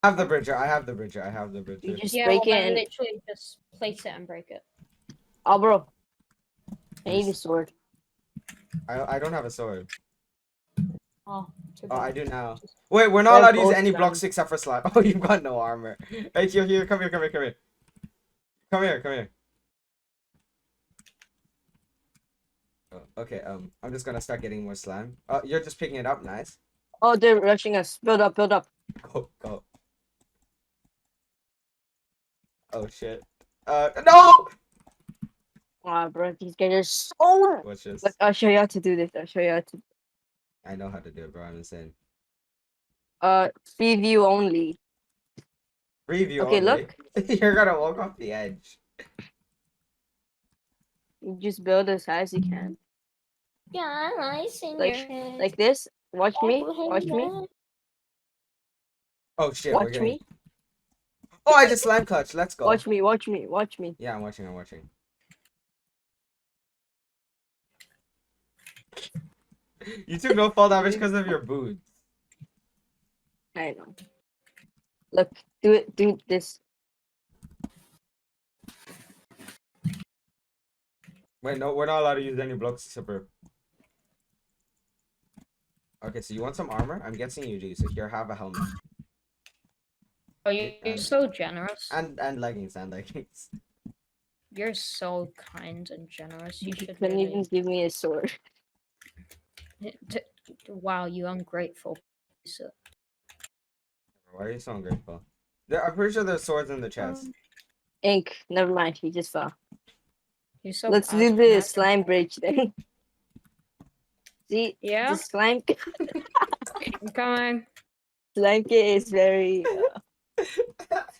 I have the bridger. I have the bridger. I have the You bridger. just Yeah, break well, it then and literally just place it and break it. oh, bro, I need a Yes. sword. I don't have a sword. Oh, too Oh, bad. I do now. Just- Wait, we're I not have allowed to use both any of them. blocks except for slime. Oh, you've got no armor. Hey, here, come here, come here, come here. Come here, come here. Oh, okay, I'm just gonna start getting more slime. Oh, you're just picking it up, nice. Oh, they're rushing us. Build up, build up. Go, go. Oh shit. No! Ah, bro, these guys are so. What's Look, this? I'll show you how to do this. I'll show you how to. I know how to do it, bro. I'm insane. Preview only. Preview Okay, only. look. You're gonna walk off the edge. You just build as high as you can. Yeah, I seen Like, your head. like this. Watch me. Watch me. Oh shit, we're Watch getting. me. Oh, I just slime clutch. Let's go. Watch me. Watch me. Watch me. Yeah, I'm watching. I'm watching. You took no fall damage because of your boots. I know. Look, do it. Do this. Wait, no, we're not allowed to use any blocks except for. Okay, so you want some armor? I'm guessing you do. So here, have a helmet. Oh, you're And so generous. and leggings and leggings. You're so kind and generous. You You should couldn't really. even give me a sword. Wow, you ungrateful piece of. Why are you so ungrateful? I'm pretty sure there's swords in the chest. Ink. Never mind. He just fell. You're so. Let's bad. do the Imagine- slime bridge thing. See, Yeah, the slime I'm coming. slime kit is very. I'll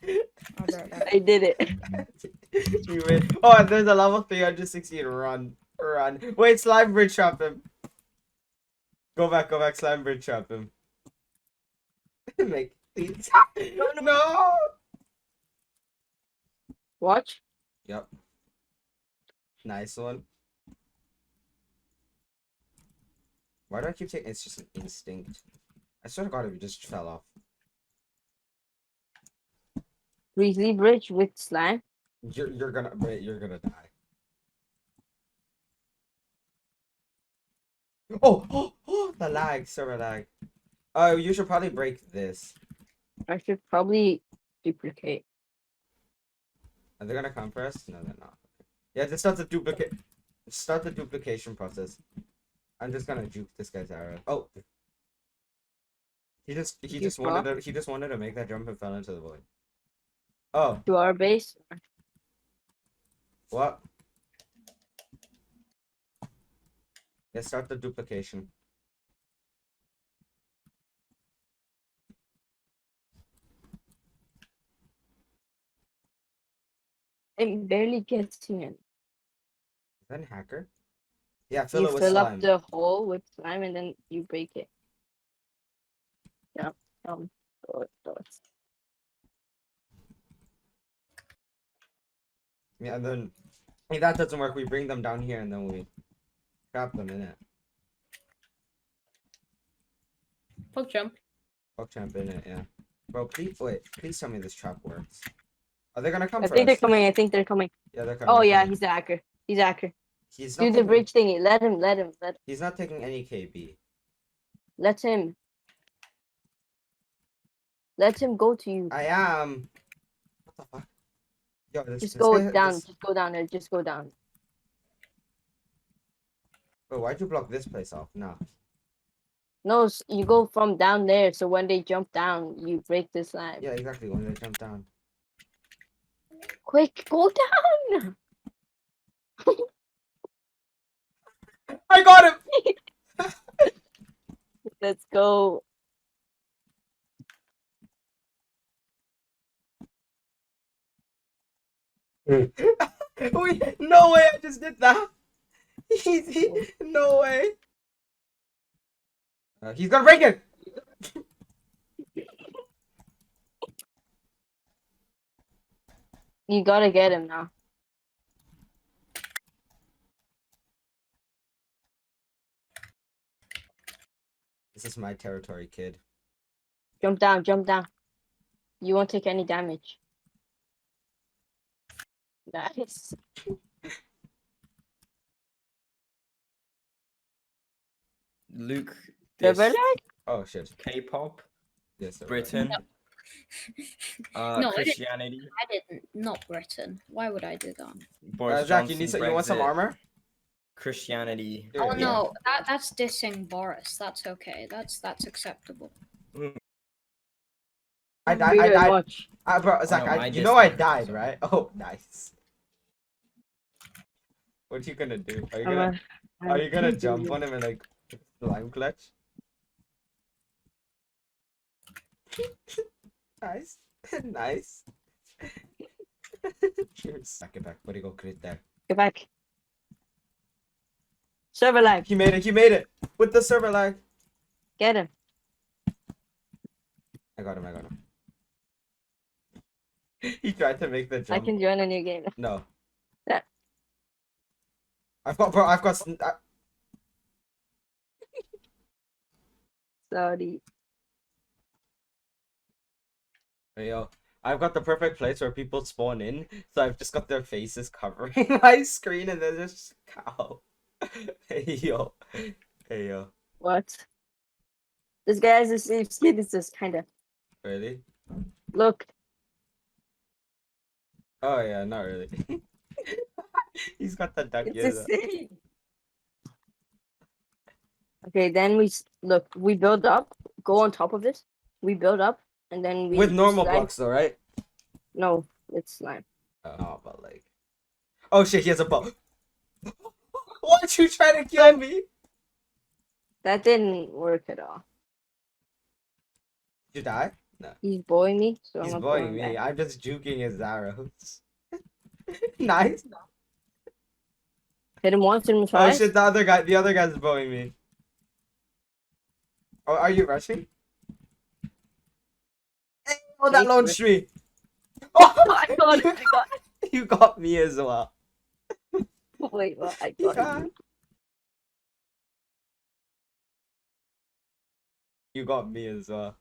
be right back. I did it. You win. Oh, there's a level 316. Run, run. Wait, slime bridge trap him. Go back, slime bridge trap him. Make please. No. Watch. Yep. Nice one. Why do I keep taking? It's just an instinct. I swear to God, if it just fell off. Grizzly bridge with slime. You're gonna wait. You're gonna die. Oh! The lag, server lag. Oh, you should probably break this. I should probably duplicate. Are they gonna come for us? No, they're not. Yeah, just start the duplicate. Start the duplication process. I'm just gonna juke this guy's arrow. Oh, he just wanted to make that jump and fell into the void. Oh, To our base. what? Yeah, start the duplication. I'm barely getting it. Is that a hacker? Yeah, fill You it with fill slime. up the hole with slime and then you break it. Yeah. So it's Yeah, and then if that doesn't work, we bring them down here and then we trap them in it. Poke jump. Poke champ in it, yeah. Bro, please tell me this trap works. Are they gonna come I for think they're us? coming. I think they're coming. Yeah, they're coming. Oh they're yeah, coming. he's the hacker. He's a hacker. He's Do not the taking, bridge thingy. Let him. he's not taking any KB. Let him. Let him go to you. I am. What the fuck? Yo, Just go guy, down. Just go down there. Just go down. Wait, why'd you block this place off? No. No, you go from down there. So when they jump down, you break the slime. Yeah, exactly. When they jump down. Quick, go down. I got him. Let's go. Wait, no way! I just did that. No way. He's gonna break it. You gotta get him now. This is my territory, kid. Jump down. Jump down. You won't take any damage. Nice. Luke Never dissed like. Oh shit. K-pop, Yes, sir. Britain, No, I didn't. Christianity. I didn't. Not Britain. Why would I do that? Boris Zach, Johnson, you need some, you want some Brexit, armor? Christianity. Here, Oh yeah. no, that's dissing Boris. That's okay. That's acceptable. I Very died. much. Bro, Zach, no, I you just know I died, died, so- right? Oh, nice. What you gonna do? Are you I'm gonna a- are you gonna I'm jump thinking- on him and like slime clutch? Nice, nice. Cheers. Back it back. Where'd he go? Crit there. Get back. Server lag. He made it. He made it with the server lag. Get him. I got him. I got him. He tried to make the I jump. can join a new game. No. Yeah. I've got, bro. I've got. Sorry. Hey, yo, I've got the perfect place where people spawn in, so I've just got their faces covering my screen, and they're just cow. Hey yo, hey yo, What? This guy has the same skin as this kind of. really? Look. Oh yeah, not really. He's got the duck It's ears. the same. Okay, then look. We build up. Go on top of it. We build up, and then we With normal slide. blocks though, right? No, it's slime. Oh, but like, oh shit, he has a bow. Why'd you try to kill me? That didn't work at all. Did you die? He's boying me, so He's I'm not boying going me. back. I'm just juking his arrows. Nice. Hit him once, hit him Oh twice. shit, the other guy's bowing me. Oh, are you rushing? Hey, oh, that Take launched me. Oh, I got it. I got You got me as well. it. Wait, what? I got Yeah. it. You got me as well.